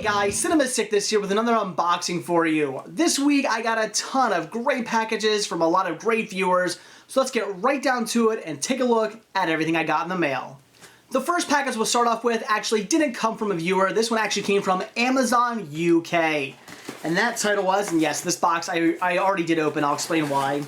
guys, Cinema Sick this year with another unboxing for you. This week I got a ton of great packages from a lot of great viewers, so let's get right down to it and take a look at everything I got in the mail. The first package we'll start off with actually didn't come from a viewer. This one actually came from Amazon UK. And that title was, and yes, this box I already did open, I'll explain why.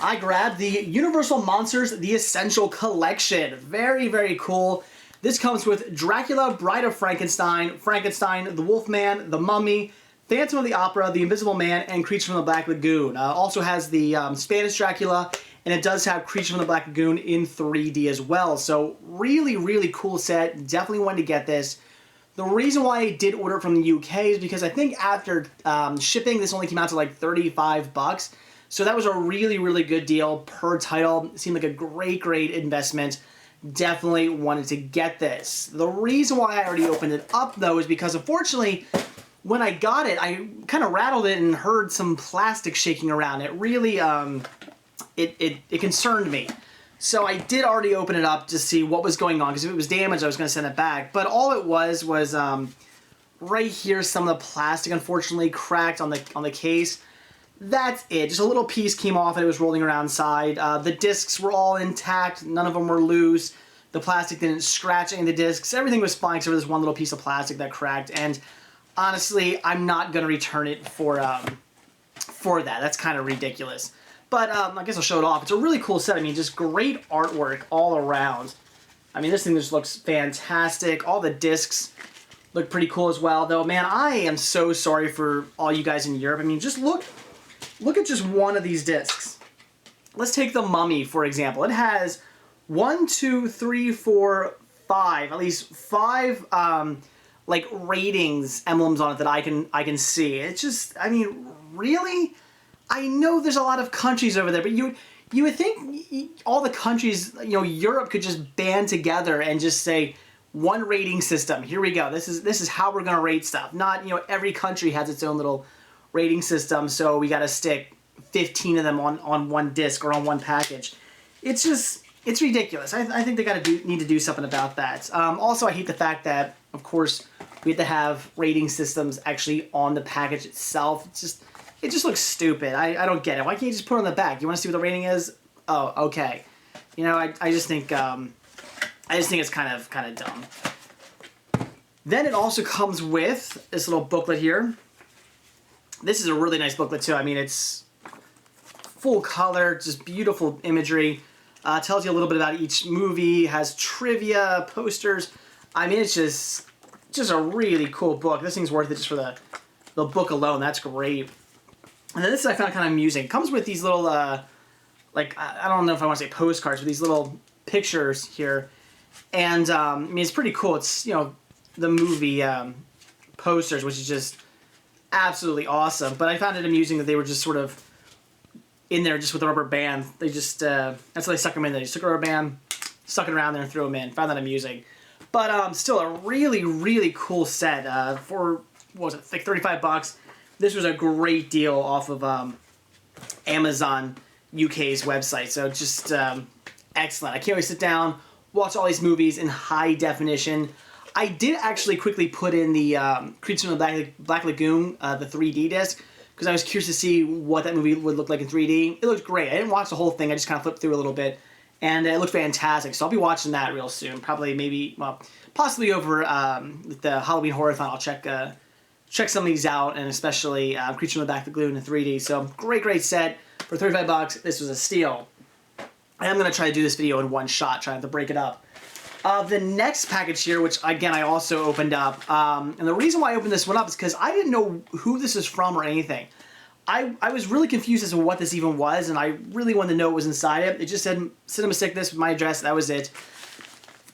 I grabbed the Universal Monsters The Essential Collection. Very, very cool. This comes with Dracula, Bride of Frankenstein, Frankenstein, the Wolfman, the Mummy, Phantom of the Opera, the Invisible Man, and Creature from the Black Lagoon. Also has the Spanish Dracula, and it does have Creature from the Black Lagoon in 3D as well. So really, really cool set. Definitely wanted to get this. The reason why I did order it from the UK is because I think after shipping, this only came out to like 35 bucks. So that was a really, really good deal per title. It seemed like a great, great investment. Definitely wanted to get this. The reason why I already opened it up though is because unfortunately when I got it, I kind of rattled it and heard some plastic shaking around. It really, it concerned me. So I did already open it up to see what was going on, because if it was damaged I was going to send it back. But all it was right here, some of the plastic unfortunately cracked on the case. That's it. Just a little piece came off and it was rolling around inside. The discs were all intact. None of them were loose. The plastic didn't scratch any of the discs. Everything was fine except for this one little piece of plastic that cracked. And honestly, I'm not going to return it for that. That's kind of ridiculous. But I guess I'll show it off. It's a really cool set. I mean, just great artwork all around. I mean, this thing just looks fantastic. All the discs look pretty cool as well. Though, man, I am so sorry for all you guys in Europe. I mean, just look at just one of these discs. Let's take the Mummy, for example. It has 1, 2, 3, 4, 5, at least 5 like ratings emblems on it that I can see. It's just, I mean, really? I know there's a lot of countries over there, but you would think all the countries, you know, Europe could just band together and just say one rating system. Here we go. This is how we're going to rate stuff. Not, you know, every country has its own little rating system, so we got to stick 15 of them on one disc or on one package. It's just, it's ridiculous. I think they need to do something about that. Also, I hate the fact that, of course, we have to have rating systems actually on the package itself. It just looks stupid. I don't get it. Why can't you just put it on the back? You want to see what the rating is? Oh, okay. You know, I just think it's kind of dumb. Then it also comes with this little booklet here. This is a really nice booklet too. I mean, it's full color, just beautiful imagery. Tells you a little bit about each movie, has trivia, posters. I mean, it's just a really cool book. This thing's worth it just for the book alone. That's great. And then this I found kind of amusing. It comes with these little, like, I don't know if I want to say postcards, but these little pictures here. And, I mean, it's pretty cool. It's, you know, the movie posters, which is just absolutely awesome. But I found it amusing that they were just sort of in there just with a rubber band. They just, that's how they stuck them in there. They just took a rubber band, stuck it around there and threw them in. Found that amusing. But still a really, really cool set for, what was it, like 35 bucks. This was a great deal off of Amazon UK's website. So just excellent. I can't wait to sit down, watch all these movies in high definition. I did actually quickly put in the Creature from the Black Lagoon, the 3D disc, because I was curious to see what that movie would look like in 3D. It looked great. I didn't watch the whole thing. I just kind of flipped through a little bit, and it looked fantastic. So I'll be watching that real soon. Probably, maybe, well, possibly over the Halloween Horror-thon. I'll check some of these out, and especially Creature from the Black Lagoon in 3D. So great set for 35 bucks. This was a steal. I am going to try to do this video in one shot, trying to break it up. The next package here, which again I also opened up, and the reason why I opened this one up is because I didn't know who this is from or anything. I was really confused as to what this even was, and I really wanted to know what was inside it. It just said Cinema Sick this with my address. That was it.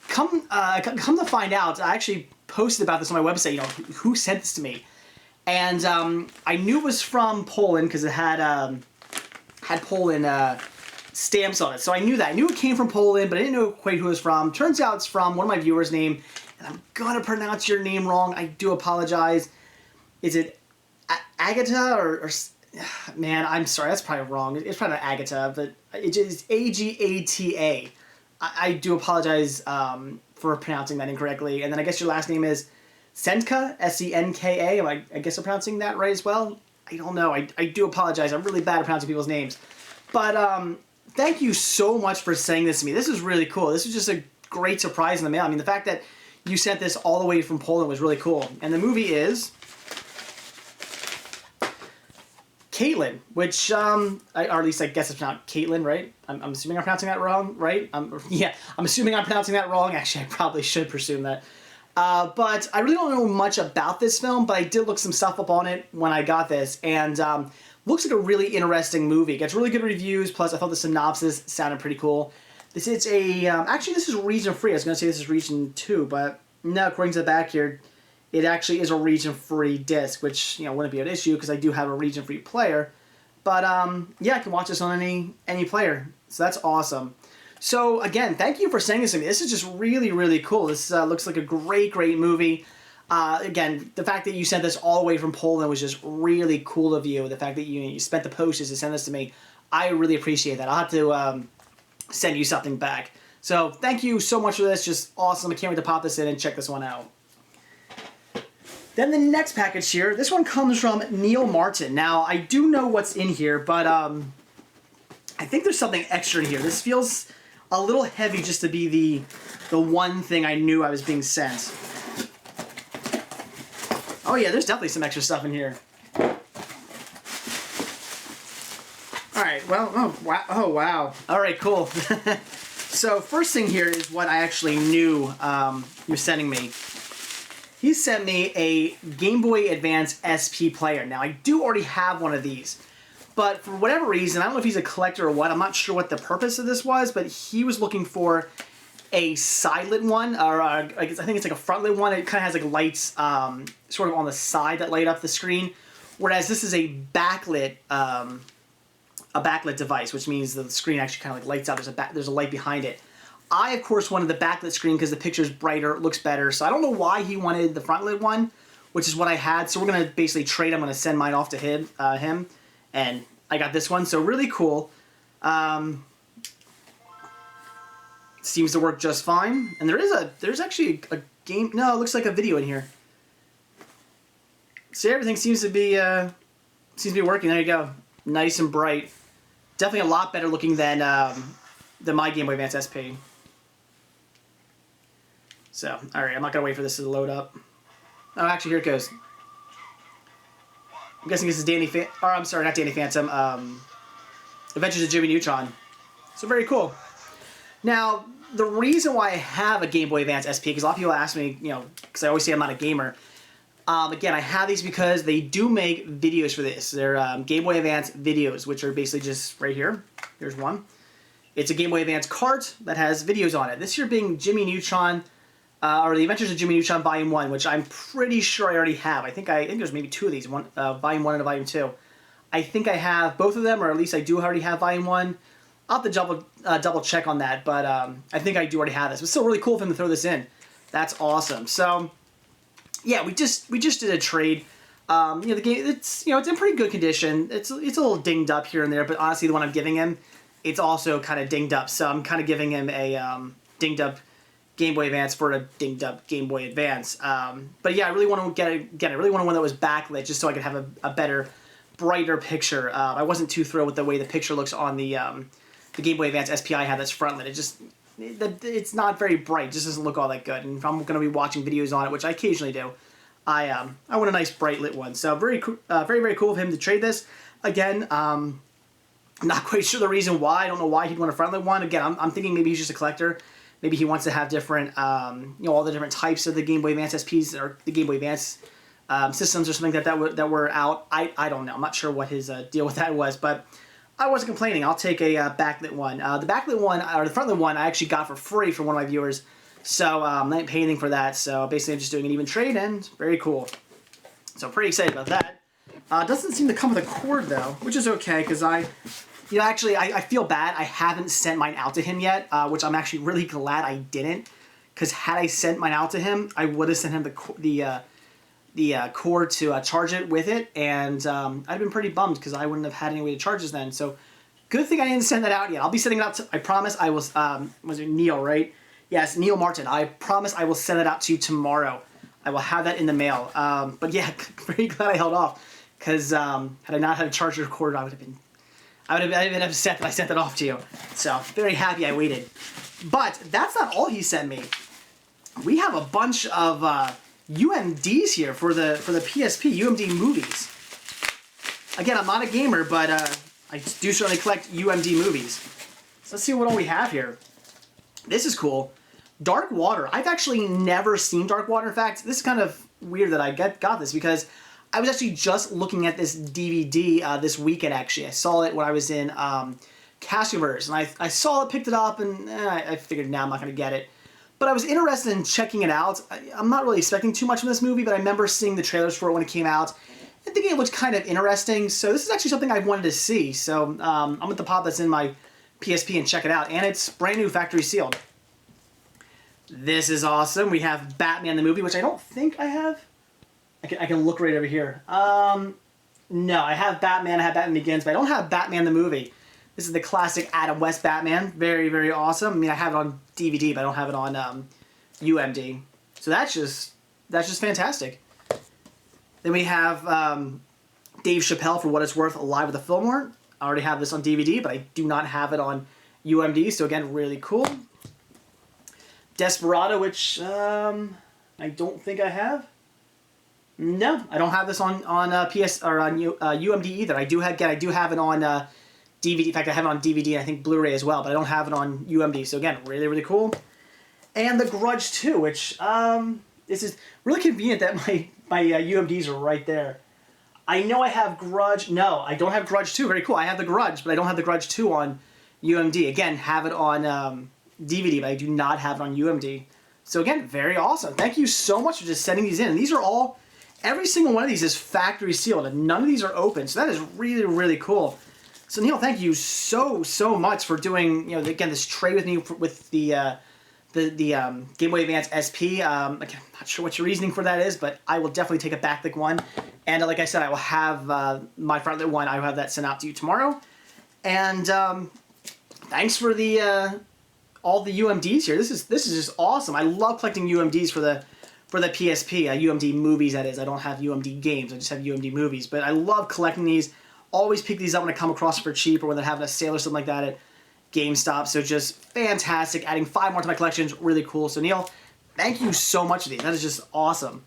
Come to find out, I actually posted about this on my website. You know, who sent this to me? And I knew it was from Poland because it had Poland stamps on it. So I knew that. I knew it came from Poland, but I didn't know quite who it was from. Turns out it's from one of my viewers' name, and I'm gonna pronounce your name wrong. I do apologize. Is it Agata or man, I'm sorry, that's probably wrong. It's probably not Agata, but it is Agata. I do apologize for pronouncing that incorrectly. And then I guess your last name is Senka, S-E-N-K-A. I guess I'm pronouncing that right as well. I don't know. I do apologize. I'm really bad at pronouncing people's names. But thank you so much for sending this to me. This is really cool. This is just a great surprise in the mail. I mean, the fact that you sent this all the way from Poland was really cool. And the movie is Caitlin, which, or at least I guess it's not Caitlin, right? I'm assuming I'm pronouncing that wrong, right? Yeah, I'm assuming I'm pronouncing that wrong. Actually, I probably should presume that. But I really don't know much about this film, but I did look some stuff up on it when I got this, and looks like a really interesting movie. It gets really good reviews, plus I thought the synopsis sounded pretty cool. This is a, actually this is region-free. I was going to say this is region 2, but no, according to the back here, it actually is a region-free disc, which, you know, wouldn't be an issue because I do have a region-free player. But, yeah, I can watch this on any player, so that's awesome. So, again, thank you for sending this to me. This is just really, really cool. This looks like a great, great movie. Again, the fact that you sent this all the way from Poland was just really cool of you. The fact that you spent the postage to send this to me, I really appreciate that. I'll have to send you something back. So, thank you so much for this. Just awesome. I can't wait to pop this in and check this one out. Then the next package here, this one comes from Neil Martin. Now, I do know what's in here, but I think there's something extra in here. This feels a little heavy just to be the one thing I knew I was being sent. Oh yeah, there's definitely some extra stuff in here. Alright, well, oh wow. Alright, cool. So, first thing here is what I actually knew you were sending me. He sent me a Game Boy Advance SP player. Now, I do already have one of these, but for whatever reason, I don't know if he's a collector or what, I'm not sure what the purpose of this was, but he was looking for a side-lit one, or I think it's like a front-lit one. It kind of has like lights sort of on the side that light up the screen, whereas this is a backlit device, which means the screen actually kind of like lights out. There's a light behind it. I, of course, wanted the backlit screen because the picture's brighter, it looks better. So I don't know why he wanted the front-lit one, which is what I had. So we're going to basically trade. I'm going to send mine off to him, and I got this one. So really cool. Seems to work just fine. And there's actually a game. No, it looks like a video in here. So everything seems to be working. There you go. Nice and bright. Definitely a lot better looking than my Game Boy Advance SP. So, alright, I'm not going to wait for this to load up. Oh, actually, here it goes. I'm guessing this is I'm sorry, not Danny Phantom. Adventures of Jimmy Neutron. So, very cool. Now, the reason why I have a Game Boy Advance SP, because a lot of people ask me, you know, because I always say I'm not a gamer. Again, I have these because they do make videos for this. They're Game Boy Advance videos, which are basically just right here. Here's one. It's a Game Boy Advance cart that has videos on it. This here being Jimmy Neutron, or The Adventures of Jimmy Neutron Volume 1, which I'm pretty sure I already have. I think there's maybe 2 of these, Volume 1 and Volume 2. I think I have both of them, or at least I do already have Volume 1. I'll have to double check on that, but I think I do already have this. But it's still really cool of him to throw this in. That's awesome. So, yeah, we just did a trade. You know, the game, it's in pretty good condition. It's a little dinged up here and there, but honestly, the one I'm giving him, it's also kind of dinged up. So I'm kind of giving him a dinged up Game Boy Advance for a dinged up Game Boy Advance. But yeah, I really want to I really wanted one that was backlit just so I could have a better, brighter picture. I wasn't too thrilled with the way the picture looks on the Game Boy Advance SP I have that's frontlit. It's not very bright. It just doesn't look all that good. And if I'm going to be watching videos on it, which I occasionally do, I want a nice bright lit one. So very very cool of him to trade this. Again, not quite sure the reason why. I don't know why he'd want a frontlit one. Again, I'm thinking maybe he's just a collector. Maybe he wants to have different, all the different types of the Game Boy Advance SPs or the Game Boy Advance systems or something that were out. I don't know. I'm not sure what his deal with that was, but I wasn't complaining. I'll take a backlit one. The backlit one, or the frontlit one, I actually got for free from one of my viewers. So I didn't pay anything for that. So basically, I'm just doing an even trade, and very cool. So pretty excited about that. Doesn't seem to come with a cord though, which is okay because actually I feel bad. I haven't sent mine out to him yet, which I'm actually really glad I didn't. Because had I sent mine out to him, I would have sent him the cord to charge it with it, and I'd been pretty bummed because I wouldn't have had any way to charge this then. So good thing I didn't send that out yet. I'll be sending it out. I promise I will. Was it Neil, right? Yes, Neil Martin. I promise I will send it out to you tomorrow. I will have that in the mail. But yeah, very glad I held off, because had I not had a charger cord, I would have been upset that I sent that off to you. So very happy I waited. But that's not all he sent me. We have a bunch of UMDs here for the PSP, UMD movies. Again, I'm not a gamer, but I do certainly collect UMD movies. So let's see what all we have here. This is cool. Dark Water. I've actually never seen Dark Water. In fact, this is kind of weird that I got this, because I was actually just looking at this DVD this weekend, actually. I saw it when I was in Castleverse, and I saw it, picked it up, and I figured, nah, I'm not going to get it. But I was interested in checking it out. I'm not really expecting too much from this movie, but I remember seeing the trailers for it when it came out and thinking it looked kind of interesting. So this is actually something I wanted to see. So I'm going to pop this in my PSP and check it out. And it's brand new, factory sealed. This is awesome. We have Batman the movie, which I don't think I have. I can look right over here. No, I have Batman. I have Batman Begins, but I don't have Batman the movie. This is the classic Adam West Batman. Very, very awesome. I mean, I have it on DVD, but I don't have it on UMD. So that's just fantastic. Then we have Dave Chappelle, For What It's Worth, Live at the Fillmore. I already have this on DVD, but I do not have it on UMD. So again, really cool. Desperado, which I don't think I have. No, I don't have this on PS or on UMD either. I do have it on DVD. In fact, I have it on DVD and I think Blu-ray as well, but I don't have it on UMD. So again, really, really cool. And The Grudge 2, which this is really convenient that my UMDs are right there. I know I have Grudge. No, I don't have Grudge 2. Very cool. I have The Grudge, but I don't have The Grudge 2 on UMD. Again, have it on DVD, but I do not have it on UMD. So again, very awesome. Thank you so much for just sending these in. And these are all, every single one of these is factory sealed, and none of these are open. So that is really, really cool. So Neil, thank you so much for doing, again, this trade with me with the Game Boy Advance SP. Again, I'm not sure what your reasoning for that is, but I will definitely take a backlit one. And like I said, I will have my frontlit one. I will have that sent out to you tomorrow. And thanks for the all the UMDs here. This is just awesome. I love collecting UMDs for the PSP. UMD movies, that is. I don't have UMD games. I just have UMD movies. But I love collecting these. Always pick these up when I come across for cheap or when they're having a sale or something like that at GameStop. So just fantastic. Adding 5 more to my collection is really cool. So Neil, thank you so much for these. That is just awesome.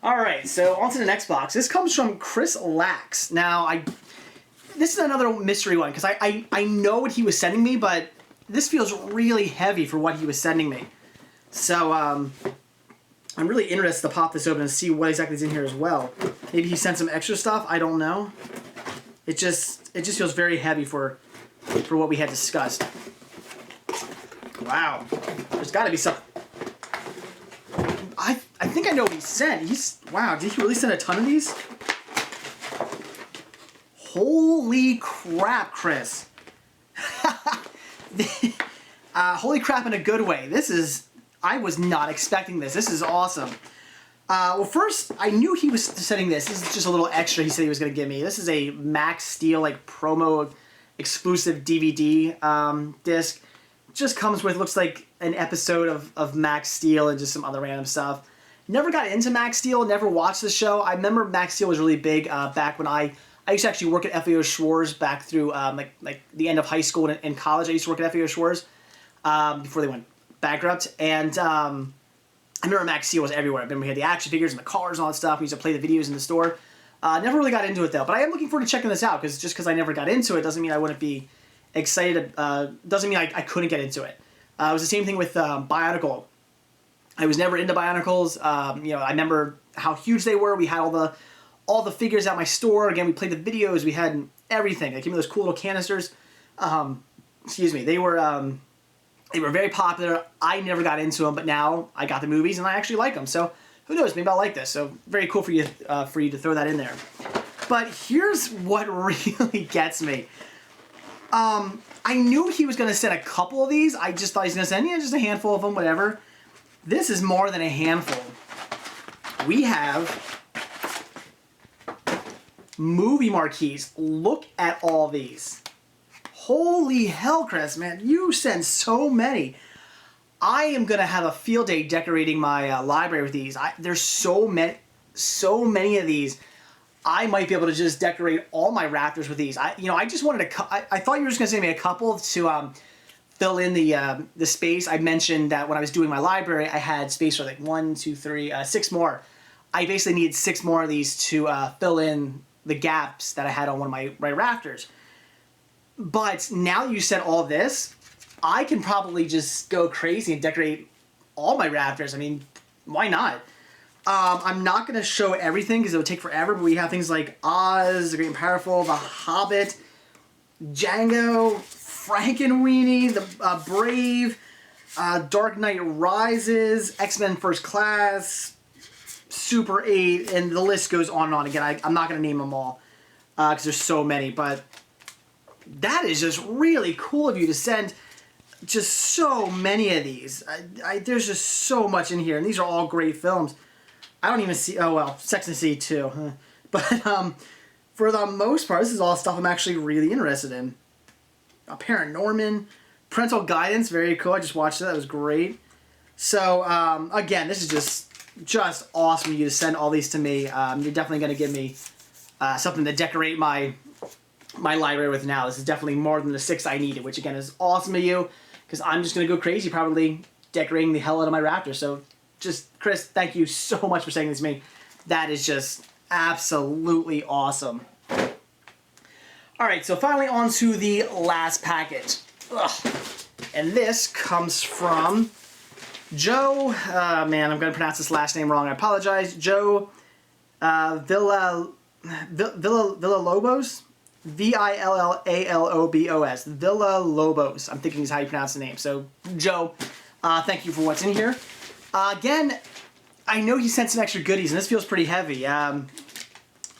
Alright, so on to the next box. This comes from Chris Lax. Now, this is another mystery one, because I know what he was sending me, but this feels really heavy for what he was sending me. So, I'm really interested to pop this open and see what exactly is in here as well. Maybe he sent some extra stuff, I don't know. It just feels very heavy for what we had discussed. Wow. There's got to be some... I think I know what he sent. Wow, did he really send a ton of these? Holy crap, Chris. Holy crap in a good way. I was not expecting this. This is awesome. Well, first, I knew he was sending this. This is just a little extra he said he was going to give me. This is a Max Steel, promo exclusive DVD disc. Just comes with, looks like an episode of Max Steel and just some other random stuff. Never got into Max Steel, never watched the show. I remember Max Steel was really big back when I used to actually work at FAO Schwarz back through like the end of high school and college. I used to work at FAO Schwarz before they went bankrupt. And I remember Max Steel was everywhere. I remember we had the action figures and the cars and all that stuff. We used to play the videos in the store. Never really got into it though. But I am looking forward to checking this out, because just because I never got into it doesn't mean I wouldn't be excited. Doesn't mean I couldn't get into it. It was the same thing with Bionicle. I was never into Bionicles. I remember how huge they were. We had all the figures at my store. Again, we played the videos. We had everything. They gave me those cool little canisters. Excuse me. They were very popular. I never got into them, but now I got the movies and I actually like them. So who knows? Maybe I'll like this. So very cool for you to throw that in there. But here's what really gets me. I knew he was going to send a couple of these. I just thought he was going to send, just a handful of them, whatever. This is more than a handful. We have movie marquees. Look at all these. Holy hell, Chris, man. You send so many. I am gonna have a field day decorating my library with these. There's so many of these. I might be able to just decorate all my rafters with these. I just wanted to. I thought you were just gonna send me a couple to fill in the space. I mentioned that when I was doing my library, I had space for like 1, 2, 3, 6 more. I basically needed 6 more of these to fill in the gaps that I had on one of my rafters. But now that you said all this, I can probably just go crazy and decorate all my rafters. I mean, why not? I'm not going to show everything because it would take forever, but we have things like Oz, The Great and Powerful, The Hobbit, Django, Frankenweenie, The Brave, Dark Knight Rises, X-Men First Class, Super 8, and the list goes on and on. Again, I'm not going to name them all because there's so many, but that is just really cool of you to send just so many of these. There's just so much in here, and these are all great films. I don't even see, oh well, Sex and the City too. But for the most part, this is all stuff I'm actually really interested in. Paranorman, Parental Guidance, very cool. I just watched that. That was great. So, again, this is just awesome of you to send all these to me. You're definitely going to give me something to decorate my library with now. This is definitely more than the 6 I needed, which again is awesome of you because I'm just going to go crazy probably decorating the hell out of my rafters. So just, Chris, thank you so much for saying this to me. That is just absolutely awesome. All right, so finally on to the last package. Ugh. And this comes from Joe, man, I'm going to pronounce this last name wrong. I apologize. Joe Villalobos? Villalobos. Villalobos. I'm thinking is how you pronounce the name. So, Joe, thank you for what's in here. Again, I know he sent some extra goodies, and this feels pretty heavy. I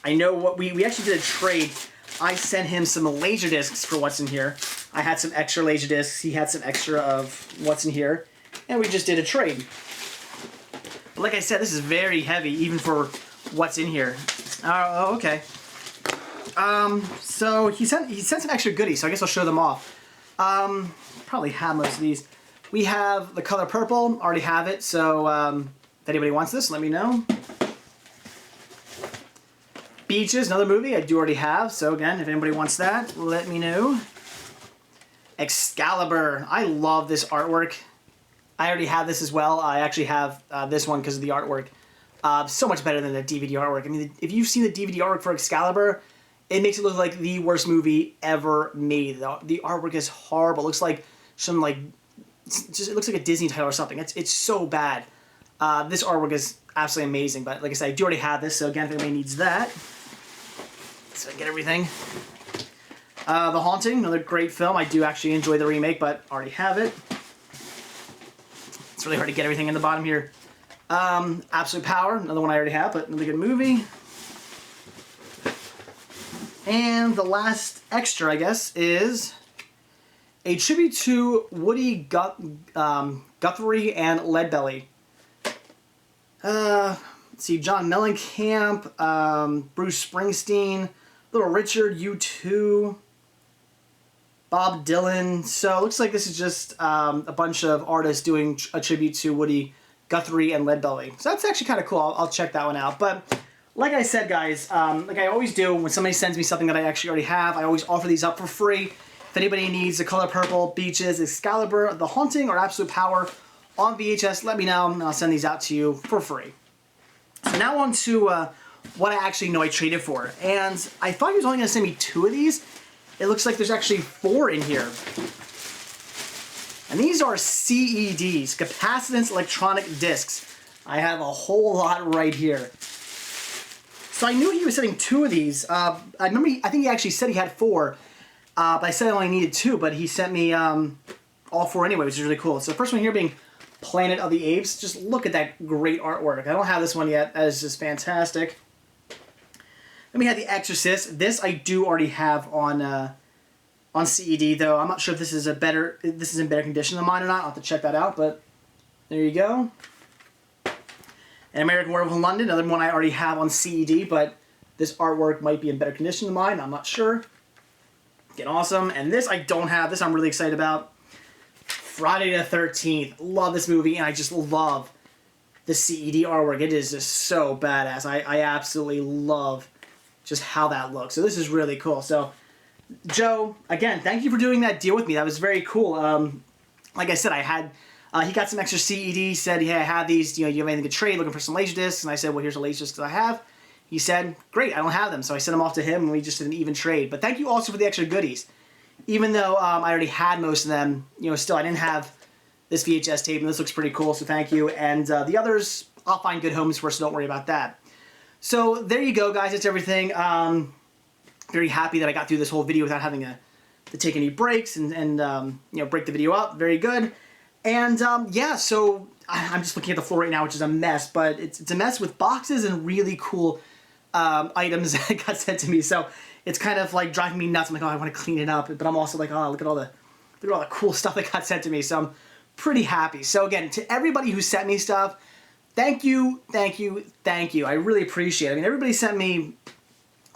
know what we actually did a trade. I sent him some laser discs for what's in here. I had some extra laser discs. He had some extra of what's in here. And we just did a trade. But like I said, this is very heavy, even for what's in here. Oh, okay. So he sent some extra goodies, so I guess I'll show them off. Probably have most of these. We have the color purple, already have it, so if anybody wants this, let me know. Beaches, another movie I do already have, so again, if anybody wants that, let me know. Excalibur, I love this artwork. I already have this as well. I actually have this one because of the artwork. So much better than the DVD artwork. I mean, if you've seen the DVD artwork for Excalibur, it makes it look like the worst movie ever made. The artwork is horrible. It looks like some it looks like a Disney title or something. It's so bad. This artwork is absolutely amazing. But like I said, I do already have this. So again, if anybody needs that, so I get everything. The Haunting, another great film. I do actually enjoy the remake, but already have it. It's really hard to get everything in the bottom here. Absolute Power, another one I already have, but another good movie. And the last extra, I guess, is a tribute to Woody Guthrie and Leadbelly. Let's see, John Mellencamp, Bruce Springsteen, Little Richard, U2, Bob Dylan. So it looks like this is just a bunch of artists doing a tribute to Woody Guthrie and Leadbelly. So that's actually kind of cool. I'll check that one out. But like I said, guys, like I always do, when somebody sends me something that I actually already have, I always offer these up for free. If anybody needs The Color Purple, Beaches, Excalibur, The Haunting, or Absolute Power on VHS, let me know, and I'll send these out to you for free. So now on to what I actually know I traded for. And I thought he was only going to send me 2 of these. It looks like there's actually 4 in here. And these are CEDs, capacitance electronic discs. I have a whole lot right here. So I knew he was sending 2 of these. I think he actually said he had 4. But I said I only needed 2, but he sent me all 4 anyway, which is really cool. So the first one here being Planet of the Apes. Just look at that great artwork. I don't have this one yet. That is just fantastic. Then we have The Exorcist. This I do already have on CED, though. I'm not sure if this is in better condition than mine or not. I'll have to check that out, but there you go. And American Werewolf in London, another one I already have on CED, but this artwork might be in better condition than mine. I'm not sure. Again, awesome. And this I don't have. This I'm really excited about. Friday the 13th. Love this movie, and I just love the CED artwork. It is just so badass. I absolutely love just how that looks. So this is really cool. So, Joe, again, thank you for doing that deal with me. That was very cool. Like I said, I had... he got some extra CED, said, hey, I have these, you know, you have anything to trade, looking for some Laserdiscs? And I said, well, here's the Laserdiscs I have. He said, great, I don't have them. So I sent them off to him, and we just did an even trade. But thank you also for the extra goodies. Even though I already had most of them, you know, still I didn't have this VHS tape, and this looks pretty cool, so thank you. And the others, I'll find good homes for, so don't worry about that. So there you go, guys. That's everything. Very happy that I got through this whole video without having to take any breaks and you know, break the video up. Very good. And yeah, so I'm just looking at the floor right now, which is a mess, but it's a mess with boxes and really cool items that got sent to me. So it's kind of like driving me nuts. I'm like, oh, I want to clean it up, but I'm also like, oh, look at all the cool stuff that got sent to me. So I'm pretty happy. So again, to everybody who sent me stuff, thank you, thank you, thank you. I really appreciate it. I mean, everybody sent me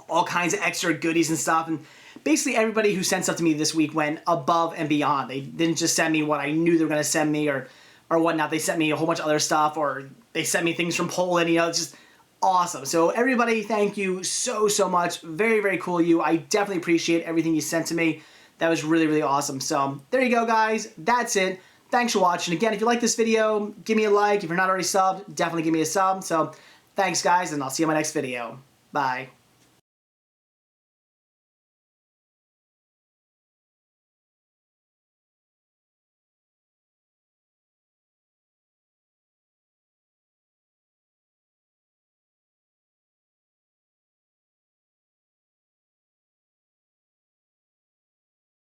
all kinds of extra goodies and stuff, and basically everybody who sent stuff to me this week went above and beyond. They didn't just send me what I knew they were going to send me or whatnot. They sent me a whole bunch of other stuff, or they sent me things from Poland. You know, it's just awesome. So everybody, thank you so, so much. Very, very cool of you. I definitely appreciate everything you sent to me. That was really, really awesome. So there you go, guys. That's it. Thanks for watching. Again, if you like this video, give me a like. If you're not already subbed, definitely give me a sub. So thanks, guys, and I'll see you in my next video. Bye.